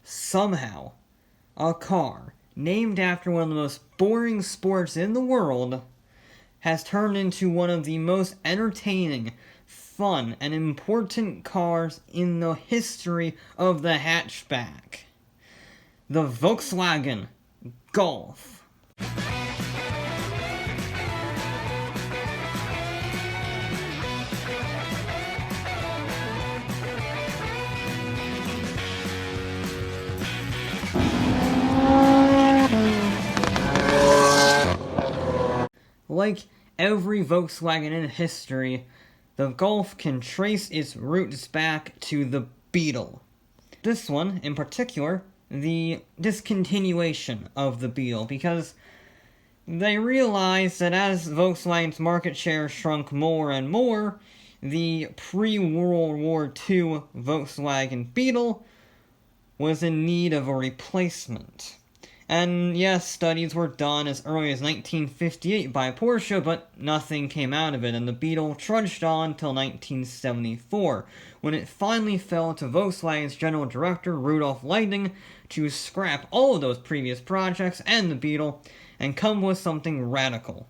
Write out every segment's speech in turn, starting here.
somehow, a car named after one of the most boring sports in the world has turned into one of the most entertaining, fun, and important cars in the history of the hatchback. The Volkswagen Golf. Like every Volkswagen in history, the Golf can trace its roots back to the Beetle. This one, in particular, the discontinuation of the Beetle, because they realized that as Volkswagen's market share shrunk more and more, the pre-World War II Volkswagen Beetle was in need of a replacement. And yes, studies were done as early as 1958 by Porsche, but nothing came out of it, and the Beetle trudged on till 1974, when it finally fell to Volkswagen's general director, Rudolf Leiting, to scrap all of those previous projects and the Beetle, and come with something radical.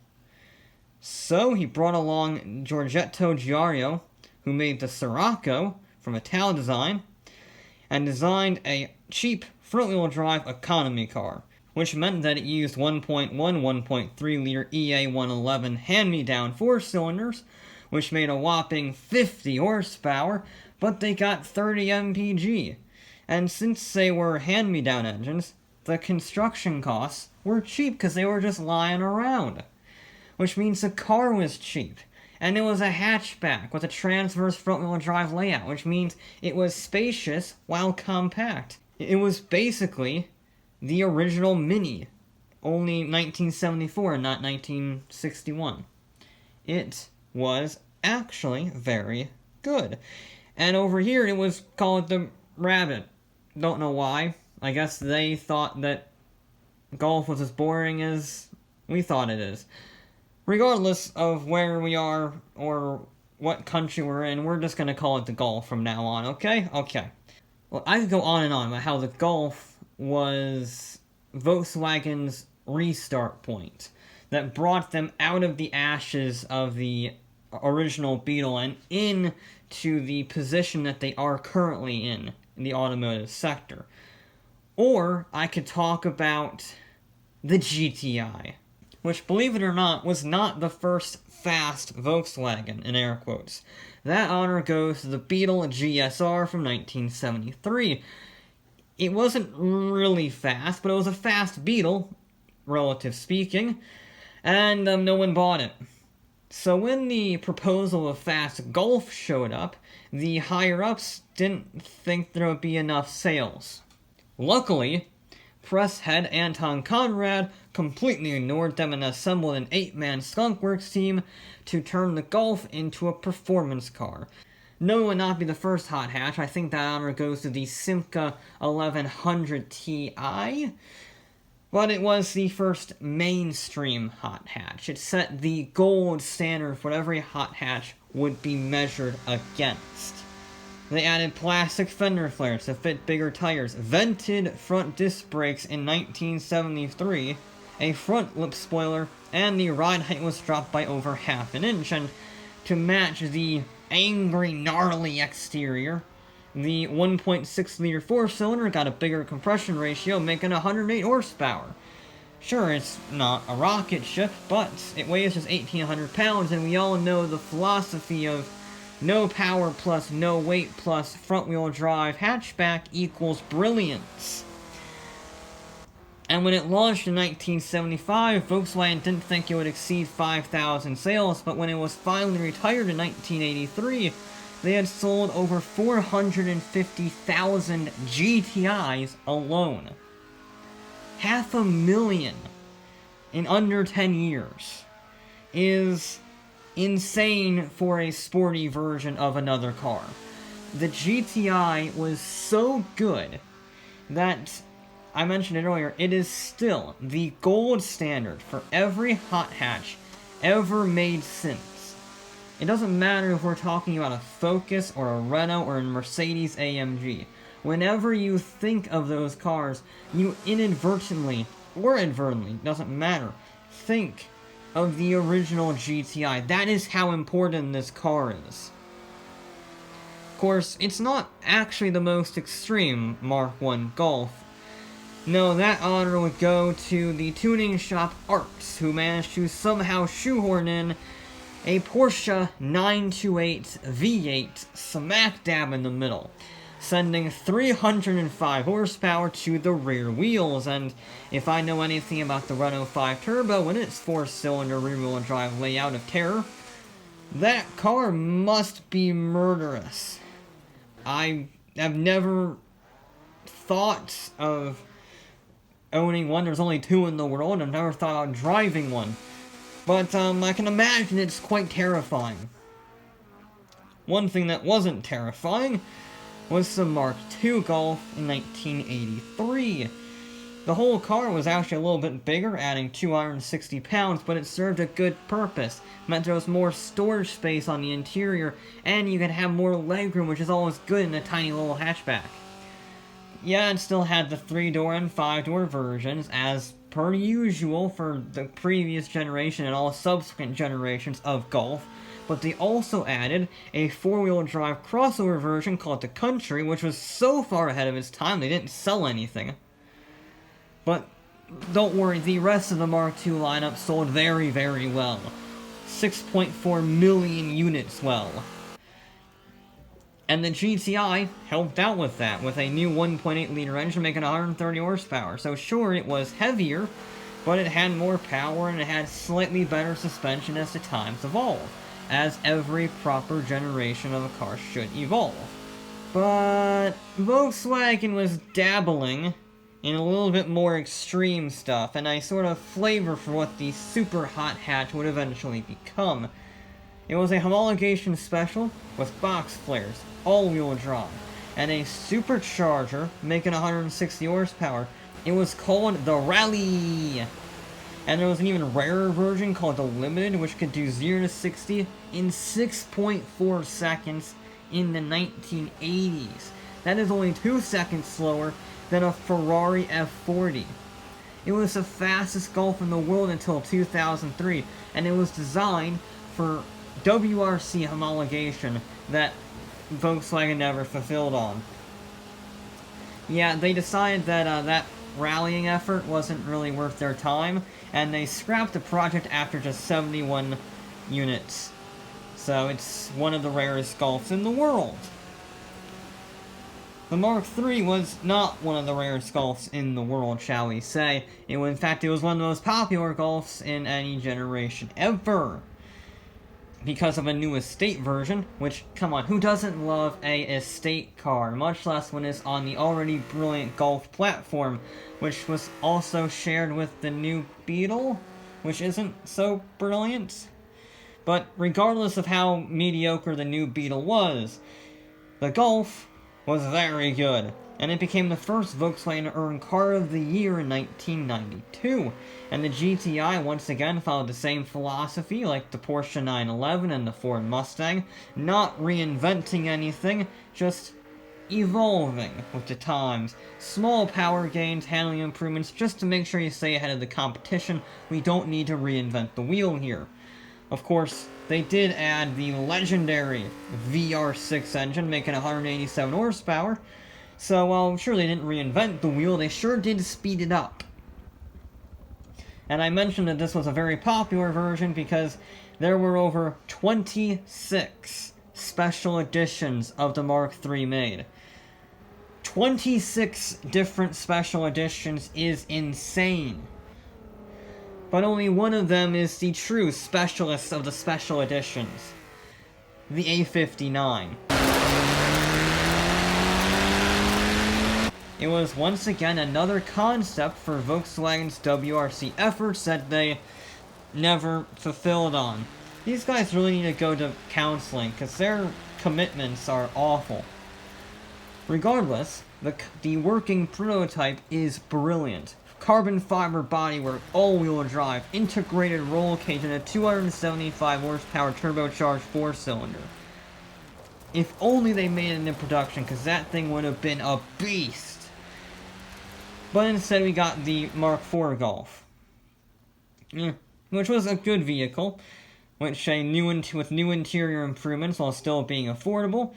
So he brought along Giorgetto Giario, who made the Sirocco from Ital Design, and designed a cheap front-wheel drive economy car, which meant that it used 1.1, 1.3 liter EA111 hand-me-down 4-cylinders, which made a whopping 50 horsepower, but they got 30 mpg. And since they were hand-me-down engines, the construction costs were cheap because they were just lying around. Which means the car was cheap. And it was a hatchback with a transverse front-wheel drive layout, which means it was spacious while compact. It was basically the original Mini, only 1974 and not 1961. It was actually very good. And over here it was called the Rabbit. Don't know why. I guess they thought that Golf was as boring as we thought it is. Regardless of where we are or what country we're in, we're just going to call it the Golf from now on, okay? Okay. Well, I could go on and on about how the Golf was Volkswagen's restart point that brought them out of the ashes of the original Beetle and into the position that they are currently in the automotive sector. Or I could talk about the GTI, which, believe it or not, was not the first fast Volkswagen, in air quotes. That honor goes to the Beetle GSR from 1973. It wasn't really fast, but it was a fast Beetle, relative speaking, and no one bought it. So when the proposal of fast Golf showed up, the higher-ups didn't think there would be enough sales. Luckily, press head Anton Conrad completely ignored them and assembled an 8-man skunkworks team to turn the Golf into a performance car. No, it would not be the first hot hatch. I think that honor goes to the Simca 1100 Ti, but it was the first mainstream hot hatch. It set the gold standard for what every hot hatch would be measured against. They added plastic fender flares to fit bigger tires, vented front disc brakes in 1973, a front lip spoiler, and the ride height was dropped by over half an inch, and to match the angry, gnarly exterior, the 1.6 liter 4-cylinder got a bigger compression ratio, making 108 horsepower. Sure, it's not a rocket ship, but it weighs just 1,800 pounds, and we all know the philosophy of no power plus no weight plus front-wheel drive hatchback equals brilliance. And when it launched in 1975, Volkswagen didn't think it would exceed 5,000 sales, but when it was finally retired in 1983, they had sold over 450,000 GTIs alone. 500,000 in under 10 years is insane for a sporty version of another car. The GTI was so good that, I mentioned it earlier, it is still the gold standard for every hot hatch ever made since. It doesn't matter if we're talking about a Focus or a Renault or a Mercedes AMG. Whenever you think of those cars, you inadvertently, or advertently, doesn't matter, think of the original GTI. That is how important this car is. Of course, it's not actually the most extreme Mark I Golf. No, that honor would go to the tuning shop Arts, who managed to somehow shoehorn in a Porsche 928 V8 smack dab in the middle, sending 305 horsepower to the rear wheels. And if I know anything about the Renault 5 Turbo and its 4-cylinder rear-wheel drive layout of terror, that car must be murderous. I have never thought of owning one. There's only 2 in the world. I've never thought about driving one. But I can imagine it's quite terrifying. One thing that wasn't terrifying was the Mark II Golf in 1983. The whole car was actually a little bit bigger, adding 260 pounds, but it served a good purpose. It meant there was more storage space on the interior, and you could have more legroom, which is always good in a tiny little hatchback. Yeah, it still had the 3-door and 5-door versions, as per usual for the previous generation and all subsequent generations of Golf, but they also added a 4-wheel drive crossover version called the Country, which was so far ahead of its time they didn't sell anything. But don't worry, the rest of the Mark II lineup sold very, very well. 6.4 million units well. And the GTI helped out with that, with a new 1.8-liter engine making 130 horsepower. So sure, it was heavier, but it had more power and it had slightly better suspension as the times evolved, as every proper generation of a car should evolve. But Volkswagen was dabbling in a little bit more extreme stuff, and a sort of flavor for what the super hot hatch would eventually become. It was a homologation special with box flares, all-wheel drive, and a supercharger making 160 horsepower. It was called the Rally! And there was an even rarer version called the Limited, which could do 0 to 60 in 6.4 seconds in the 1980s. That is only 2 seconds slower than a Ferrari F40. It was the fastest Golf in the world until 2003, and it was designed for WRC homologation that Volkswagen never fulfilled on. Yeah, they decided that that rallying effort wasn't really worth their time, and they scrapped the project after just 71 units. So it's one of the rarest Golfs in the world. The Mark III was not one of the rarest Golfs in the world, shall we say. In fact, it was one of the most popular Golfs in any generation ever. Because of a new estate version, which, come on, who doesn't love a estate car, much less when it's on the already brilliant Golf platform, which was also shared with the new Beetle, which isn't so brilliant. But regardless of how mediocre the new Beetle was, the Golf was very good, and it became the first Volkswagen to earn Car of the Year in 1992. And the GTI once again followed the same philosophy like the Porsche 911 and the Ford Mustang, not reinventing anything, just evolving with the times. Small power gains, handling improvements, just to make sure you stay ahead of the competition. We don't need to reinvent the wheel here. Of course, they did add the legendary VR6 engine, making 187 horsepower, so while I'm sure they didn't reinvent the wheel, they sure did speed it up. And I mentioned that this was a very popular version because there were over 26 special editions of the Mark III made. 26 different special editions is insane. But only one of them is the true specialist of the special editions. The A59. It was once again another concept for Volkswagen's WRC efforts that they never fulfilled on. These guys really need to go to counseling, because their commitments are awful. Regardless, the working prototype is brilliant. Carbon fiber bodywork, all-wheel drive, integrated roll cage, and a 275 horsepower turbocharged 4-cylinder. If only they made it into production, because that thing would have been a beast. But instead we got the Mark IV Golf. Which was a good vehicle, with new interior improvements while still being affordable,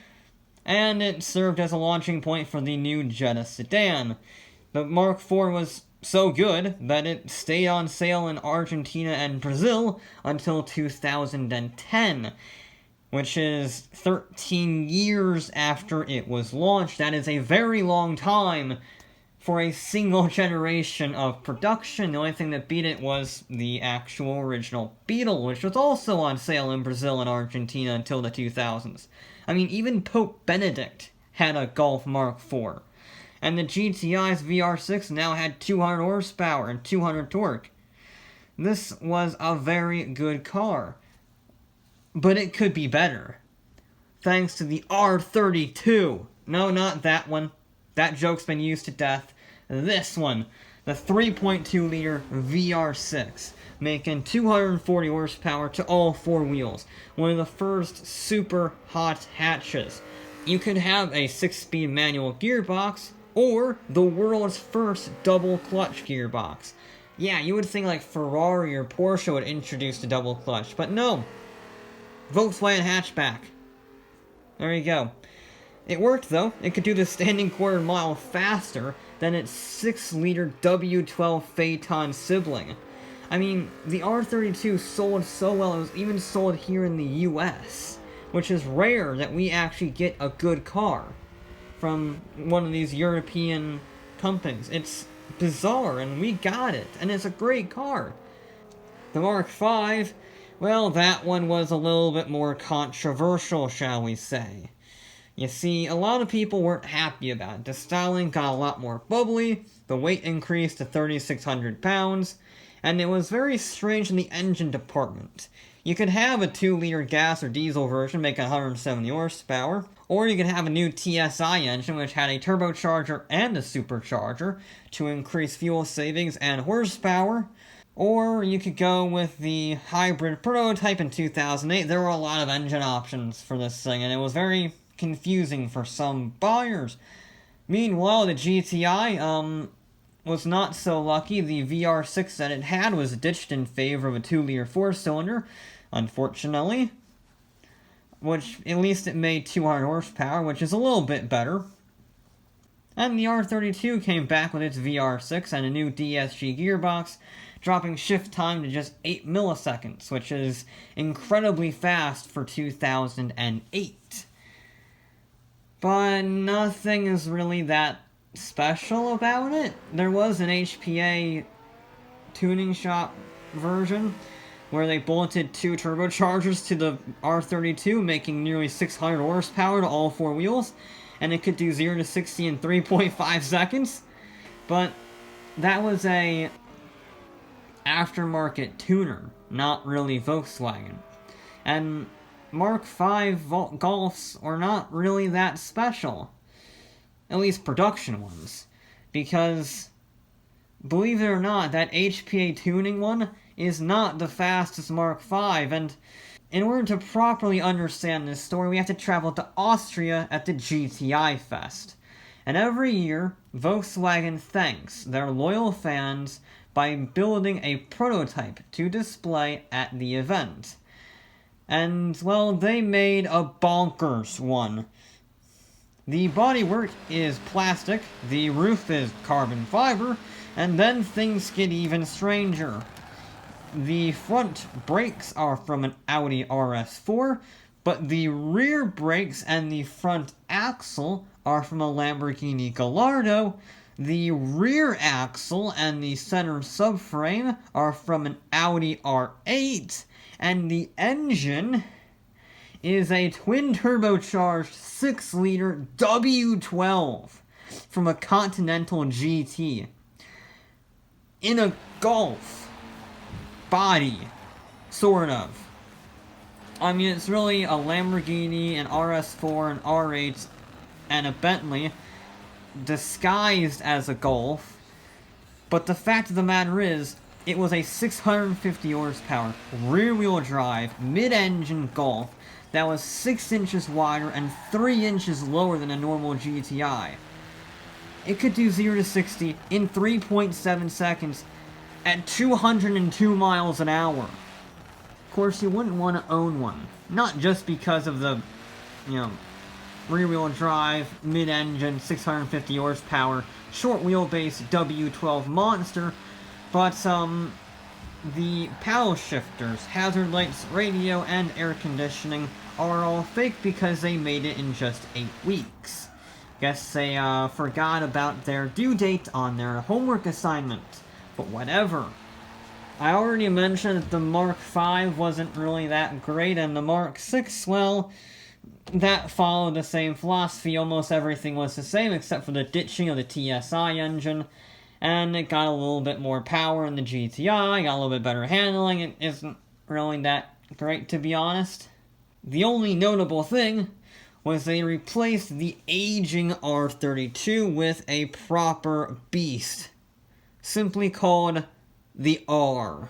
and it served as a launching point for the new Jetta sedan. The Mark IV was so good that it stayed on sale in Argentina and Brazil until 2010, which is 13 years after it was launched. That is a very long time for a single generation of production. The only thing that beat it was the actual original Beetle, which was also on sale in Brazil and Argentina until the 2000s. I mean, even Pope Benedict had a Golf Mark IV. And the GTI's VR6 now had 200 horsepower and 200 torque. This was a very good car. But it could be better. Thanks to the R32. No, not that one. That joke's been used to death. This one, the 3.2-liter VR6, making 240 horsepower to all four wheels. One of the first super hot hatches. You could have a 6-speed manual gearbox, or the world's first double clutch gearbox. Yeah, you would think like Ferrari or Porsche would introduce the double clutch, but no. Volkswagen hatchback. There you go. It worked, though. It could do the standing quarter mile faster than its 6-liter W12 Phaeton sibling. I mean, the R32 sold so well, it was even sold here in the US, which is rare that we actually get a good car from one of these European companies. It's bizarre, and we got it, and it's a great car. The Mark V, well, that one was a little bit more controversial, shall we say. You see, a lot of people weren't happy about it. The styling got a lot more bubbly, the weight increased to 3,600 pounds, and it was very strange in the engine department. You could have a 2-liter gas or diesel version making 170 horsepower, or you could have a new TSI engine which had a turbocharger and a supercharger to increase fuel savings and horsepower, or you could go with the hybrid prototype in 2008. There were a lot of engine options for this thing, and it was very confusing for some buyers. Meanwhile, the GTI, was not so lucky. The VR6 that it had was ditched in favor of a 2-liter 4-cylinder, unfortunately. Which, at least it made 200 horsepower, which is a little bit better. And the R32 came back with its VR6 and a new DSG gearbox, dropping shift time to just 8 milliseconds, which is incredibly fast for 2008. But nothing is really that special about it. There was an HPA tuning shop version where they bolted 2 turbochargers to the R32, making nearly 600 horsepower to all 4 wheels, and it could do 0 to 60 in 3.5 seconds. But that was a aftermarket tuner, not really Volkswagen. And Mark V Golfs are not really that special. At least production ones. Because, believe it or not, that HPA tuning one is not the fastest Mark V, and in order to properly understand this story, we have to travel to Austria at the GTI Fest. And every year, Volkswagen thanks their loyal fans by building a prototype to display at the event. And, well, they made a bonkers one. The bodywork is plastic, the roof is carbon fiber, and then things get even stranger. The front brakes are from an Audi RS4, but the rear brakes and the front axle are from a Lamborghini Gallardo. The rear axle and the center subframe are from an Audi R8, and the engine is a twin-turbocharged 6-liter W12 from a Continental GT in a Golf body, sort of. I mean, it's really a Lamborghini, an RS4, an R8, and a Bentley disguised as a Golf, but the fact of the matter is, it was a 650 horsepower, rear-wheel drive, mid-engine Golf that was 6 inches wider and 3 inches lower than a normal GTI. It could do 0 to 60 in 3.7 seconds at 202 miles an hour. Of course, you wouldn't want to own one. Not just because of the, rear-wheel drive, mid-engine, 650 horsepower, short wheelbase W12 monster, but the paddle shifters, hazard lights, radio, and air conditioning are all fake because they made it in just 8 weeks. Guess they forgot about their due date on their homework assignment, but whatever. I already mentioned that the Mark V wasn't really that great, and the Mark VI, well, that followed the same philosophy. Almost everything was the same except for the ditching of the TSI engine, and it got a little bit more power in the GTI, got a little bit better handling. It isn't really that great, to be honest. The only notable thing was they replaced the aging R32 with a proper beast, simply called the R.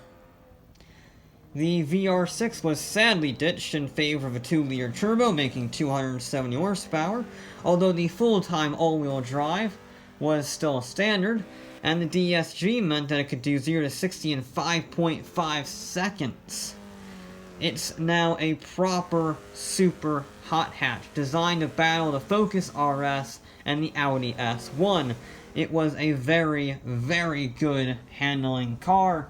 The VR6 was sadly ditched in favor of a 2-liter turbo, making 270 horsepower, although the full-time all-wheel drive was still standard, and the DSG meant that it could do 0 to 60 in 5.5 seconds. It's now a proper super hot hatch, designed to battle the Focus RS and the Audi S1. It was a very, very good handling car.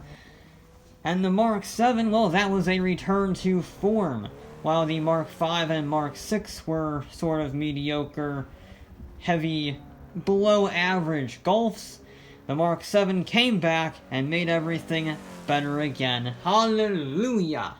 And the Mark VII, well, that was a return to form. While the Mark V and Mark VI were sort of mediocre, heavy, below-average Golfs, the Mark VII came back and made everything better again. Hallelujah!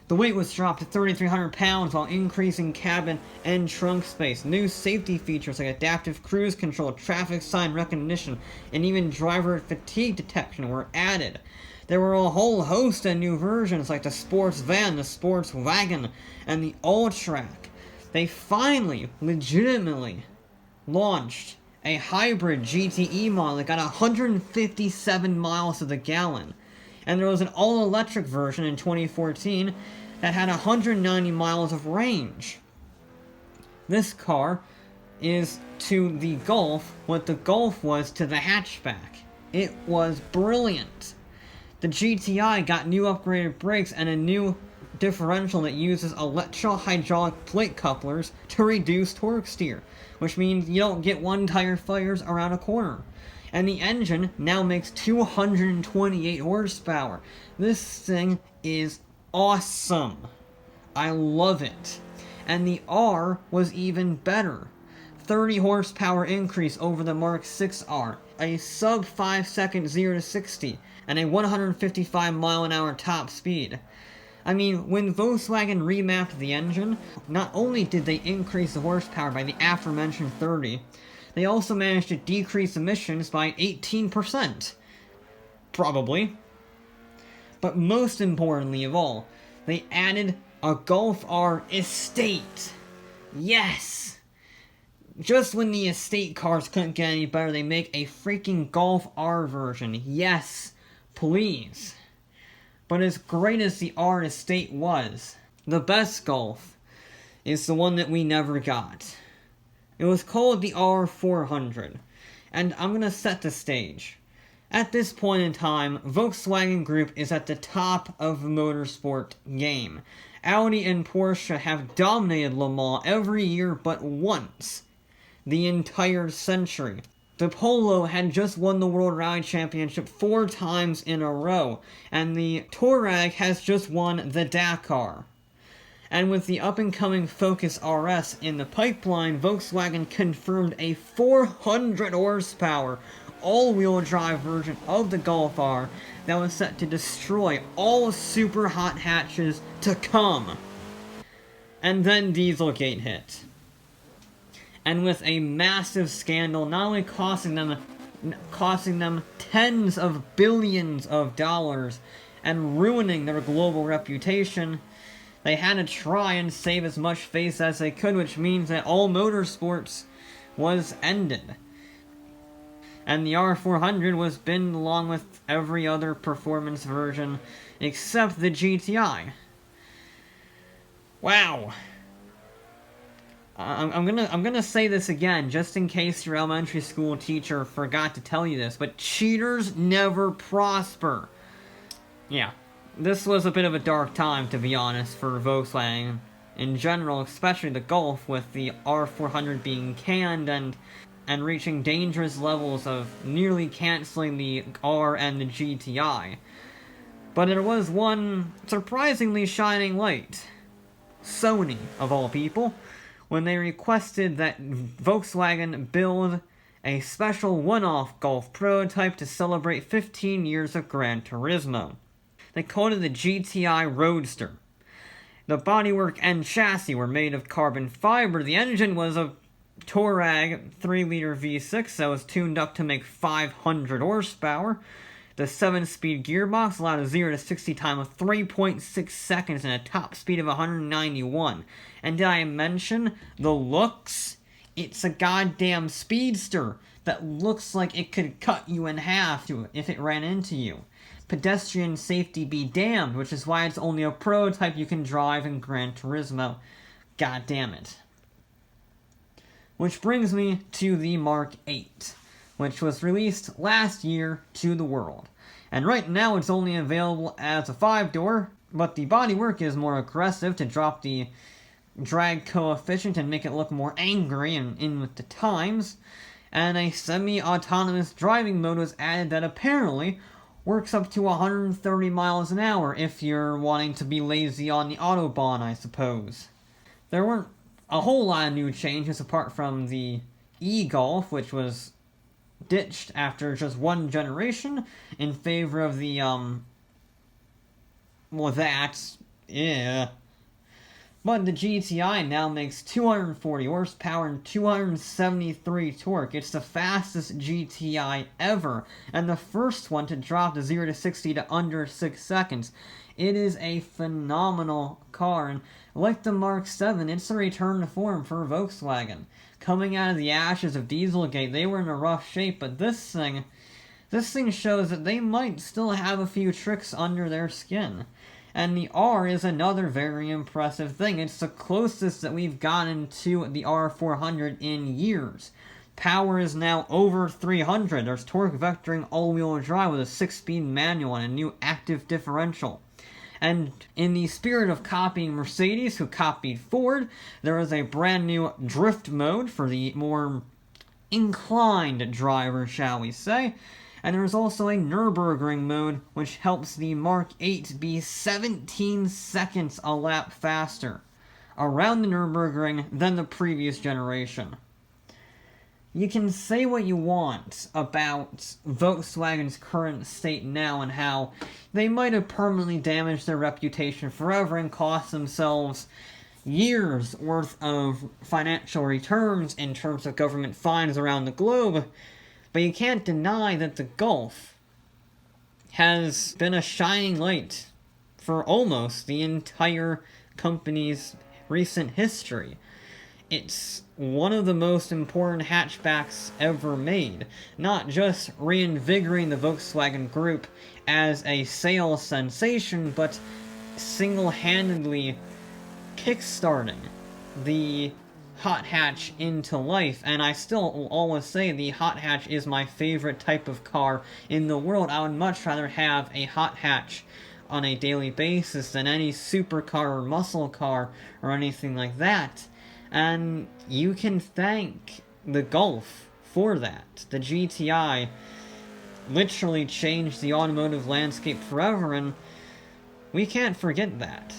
The weight was dropped to 3,300 pounds while increasing cabin and trunk space. New safety features like adaptive cruise control, traffic sign recognition, and even driver fatigue detection were added. There were a whole host of new versions like the Sports Van, the Sports Wagon, and the All-Track. They finally, legitimately, launched a hybrid GTE model that got 157 miles to the gallon. And there was an all-electric version in 2014 that had 190 miles of range. This car is to the Golf what the Golf was to the hatchback. It was brilliant. The GTI got new upgraded brakes and a new differential that uses electro-hydraulic plate couplers to reduce torque steer, which means you don't get one tire fires around a corner. And the engine now makes 228 horsepower. This thing is awesome. I love it. And the R was even better. 30 horsepower increase over the Mark 6R, a sub 5 second 0 to 60, and a 155 mile an hour top speed. I mean, when Volkswagen remapped the engine, not only did they increase the horsepower by the aforementioned 30, they also managed to decrease emissions by 18%. Probably. But most importantly of all, they added a Golf R Estate. Yes! Just when the estate cars couldn't get any better, they make a freaking Golf R version. Yes, please. But as great as the R Estate was, the best Golf is the one that we never got. It was called the R400, and I'm gonna set the stage. At this point in time, Volkswagen Group is at the top of the motorsport game. Audi and Porsche have dominated Le Mans every year but once, the entire century. The Polo had just won the World Rally Championship 4 times in a row, and the Touareg has just won the Dakar. And with the up-and-coming Focus RS in the pipeline, Volkswagen confirmed a 400 horsepower all-wheel drive version of the Golf R that was set to destroy all super hot hatches to come. And then Dieselgate hit. And with a massive scandal, not only costing them tens of billions of dollars and ruining their global reputation, they had to try and save as much face as they could, which means that all motorsports was ended. And the R400 was binned along with every other performance version except the GTI. Wow. I'm gonna say this again, just in case your elementary school teacher forgot to tell you this, but cheaters never prosper. Yeah, this was a bit of a dark time, to be honest, for Volkswagen in general, especially the Golf, with the R400 being canned and reaching dangerous levels of nearly canceling the R and the GTI. But there was one surprisingly shining light. Sony, of all people, when they requested that Volkswagen build a special one-off Golf prototype to celebrate 15 years of Gran Turismo. They called it the Gti Roadster. The bodywork and chassis were made of carbon fiber. The engine was a Touareg 3-liter V6 that was tuned up to make 500 horsepower. The 7-speed gearbox allowed a 0 to 60 time of 3.6 seconds and a top speed of 191. And did I mention the looks? It's a goddamn speedster that looks like it could cut you in half if it ran into you. Pedestrian safety be damned, which is why it's only a prototype you can drive in Gran Turismo. God damn it. Which brings me to the Mark 8. Which was released last year to the world. And right now it's only available as a 5-door, but the bodywork is more aggressive to drop the drag coefficient and make it look more angry and in with the times. And a semi-autonomous driving mode was added that apparently works up to 130 miles an hour if you're wanting to be lazy on the Autobahn, I suppose. There weren't a whole lot of new changes apart from the e-Golf, which was ditched after just one generation in favor of the, yeah. But the GTI now makes 240 horsepower and 273 torque. It's the fastest GTI ever, and the first one to drop the 0 to 60 to under 6 seconds. It is a phenomenal car, and like the Mark 7, it's a return to form for Volkswagen. Coming out of the ashes of Dieselgate, they were in a rough shape, but this thing shows that they might still have a few tricks under their skin. And the R is another very impressive thing. It's the closest that we've gotten to the R400 in years. Power is now over 300. There's torque vectoring all-wheel drive with a 6-speed manual and a new active differential. And in the spirit of copying Mercedes, who copied Ford, there is a brand new drift mode for the more inclined driver, shall we say. And there's also a Nürburgring mode, which helps the Mark 8 be 17 seconds a lap faster around the Nürburgring than the previous generation. You can say what you want about Volkswagen's current state now and how they might have permanently damaged their reputation forever and cost themselves years worth of financial returns in terms of government fines around the globe, but you can't deny that the Golf has been a shining light for almost the entire company's recent history. It's one of the most important hatchbacks ever made, not just reinvigorating the Volkswagen Group as a sales sensation, but single-handedly kickstarting the hot hatch into life. And I still will always say the hot hatch is my favorite type of car in the world. I would much rather have a hot hatch on a daily basis than any supercar or muscle car or anything like that. And you can thank the Golf for that. The GTI literally changed the automotive landscape forever, and we can't forget that.